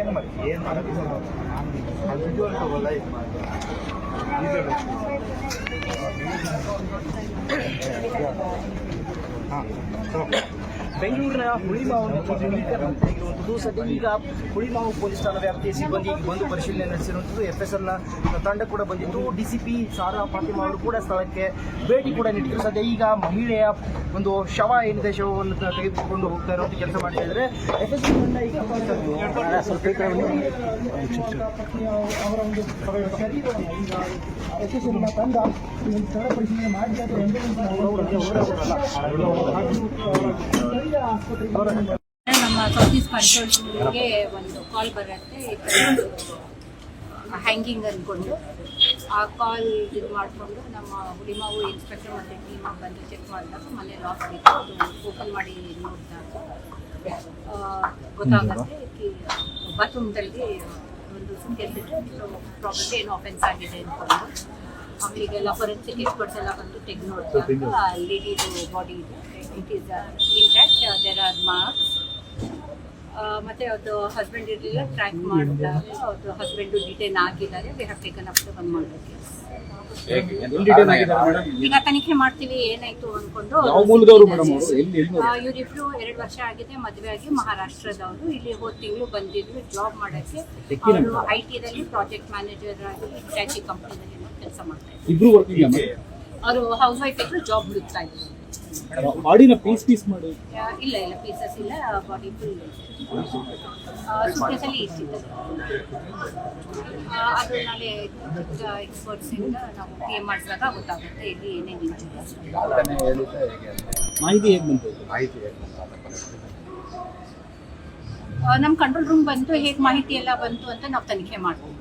ಏನು ಮಾಡಿ ಏನು ಹಾಂ ಬೆಂಗಳೂರಿನ ಹುಳಿಮಾವು ಆಗಿರುವಂಥದ್ದು. ಸದ್ಯ ಈಗ ಹುಳಿಮಾವು ಪೊಲೀಸ್ ಠಾಣಾ ವ್ಯಾಪ್ತಿಯ ಸಿಬ್ಬಂದಿ ಬಂದು ಪರಿಶೀಲನೆ ನಡೆಸಿರುವಂಥದ್ದು. FSLನ ತಂಡ ಕೂಡ ಬಂದಿದ್ದು, DCP ಸಾರಾ ಫಾತಿಮಾ ಅವರು ಕೂಡ ಸ್ಥಳಕ್ಕೆ ಭೇಟಿ ಕೂಡ ನೀಡಿದರು. ಸದ್ಯ ಈಗ ಮಹಿಳೆಯ ಒಂದು ಶವ ಏನಿದೆ, ಶವವನ್ನು ತೆಗೆದುಕೊಂಡು ಹೋಗ್ತಾ ಇರುವಂಥ ಕೆಲಸ ಮಾಡ್ತಾ ಇದ್ದಾರೆ. FSL ತಂಡ ಈಗ ಅವರ ಒಂದು ಶರೀರವನ್ನು ಈಗ FSLನ ತಂಡ ಸ್ಥಳ ಪರಿಶೀಲನೆ ಮಾಡಿ ನಮ್ಮ ಸರ್ವಿಸ್ ಕಂಟ್ರೋಲ್ ರೂಮ್ಗೆ ಒಂದು ಕಾಲ್ ಬರುತ್ತೆ, ಹ್ಯಾಂಗಿಂಗ್ ಅಂದ್ಕೊಂಡು ಆ ಕಾಲ್ ಇದು ಮಾಡಿಕೊಂಡು ನಮ್ಮ ಹುಳಿಮಾವು ಇನ್ಸ್ಪೆಕ್ಟರ್ ಮತ್ತು ಟೀಮ್ ಬಂದು ಚೆಕ್ ಮಾಡಿದಾಗ ಮನೆ ಲಾಕ್ ಇತ್ತು. ಅದು ಓಪನ್ ಮಾಡಿ ನೋಡಿದಾಗ ಗೊತ್ತಾಗುತ್ತೆ ಬಾತ್ರೂಮ್ದಲ್ಲಿ ಒಂದು ಸುಂಕೇಸ್ ಇಟ್ಟು ಪ್ರಾಬ್ಲಮ್ ಏನು ಆಫೆನ್ಸ್ ಆಗಿದೆ ಅಂದ್ಕೊಂಡು ಅವರಿಗೆಲ್ಲ ಫೊರೆನ್ಸಿಕ್ ಎಕ್ಸ್ಪರ್ಟ್ಸ್ ಎಲ್ಲ ಬಂದು ತೆಗೆದು ನೋಡಿದಾಗ ಲೇಡಿದು ಬಾಡಿ ಇದೆ, it is intact, there are marks. ಮತ್ತು ಅದು ಹಸ್ಬೆಂಡ್ ಇರಲಿಲ್ಲ, ಟ್ರ್ಯಾಕ್ ಮಾಡಿದಾಗ ಅದು ಹಸ್ಬೆಂಡು ಡಿಟೈನ್ ಆಗಿದ್ದಾರೆ. We have taken up to 1 murder case. ಈಗ ತನಿಖೆ ಮಾಡ್ತೀವಿ ಏನಾಯ್ತು ಅನ್ಕೊಂಡು. ಇವರಿಬ್ರು 2 ವರ್ಷ ಆಗಿದೆ ಮದುವೆ ಆಗಿ, ಮಹಾರಾಷ್ಟ್ರದವರು. ಇಲ್ಲಿ ಹೋದ ತಿಂಗಳು ಬಂದಿದ್ರು ಜಾಬ್ ಮಾಡೋಕ್ಕೆ. ಅವರು IT-ದಲ್ಲಿ ಪ್ರಾಜೆಕ್ಟ್ ಮ್ಯಾನೇಜರ್ ಆಗಿ ಟ್ಯಾಕ್ಸಿ ಕಂಪ್ನಿದಲ್ಲಿ ಕೆಲಸ ಮಾಡ್ತಾ ಇದ್ರು. ಅವರು ಹೌಸ್ ವೈಫ್ ಇದ್ರು, ಜಾಬ್ ಹುಡುಕ್ತಾ ಇದ್ರು. ಬಾಡಿನ ಪೀಸ್ ಮಾಡಿ ಇಲ್ಲ ಪೀಸಸ್ ಇಲ್ಲ, ಬಾಡಿ ಫುಲ್ ಸುಟ್ಕೇಸಲ್ಲಿ ಇಷ್ಟಿದೆ. ಅದು ನಾಳೆ ಎಕ್ಸ್ಪರ್ಟ್ಸಿಂದ ನಾವು PM ಮಾಡಿಸಿದಾಗ ಗೊತ್ತಾಗುತ್ತೆ ಇಲ್ಲಿ ಏನೇನು ಇಂಜಿನಿಯರ್ಸ್. ಮಾಹಿತಿ ಹೇಗೆ ಬಂತು? ನಮ್ಮ ಕಂಟ್ರೋಲ್ ರೂಮ್ ಬಂತು, ಹೇಗೆ ಮಾಹಿತಿ ಎಲ್ಲ ಬಂತು ಅಂತ ನಾವು ತನಿಖೆ ಮಾಡ್ತೀವಿ.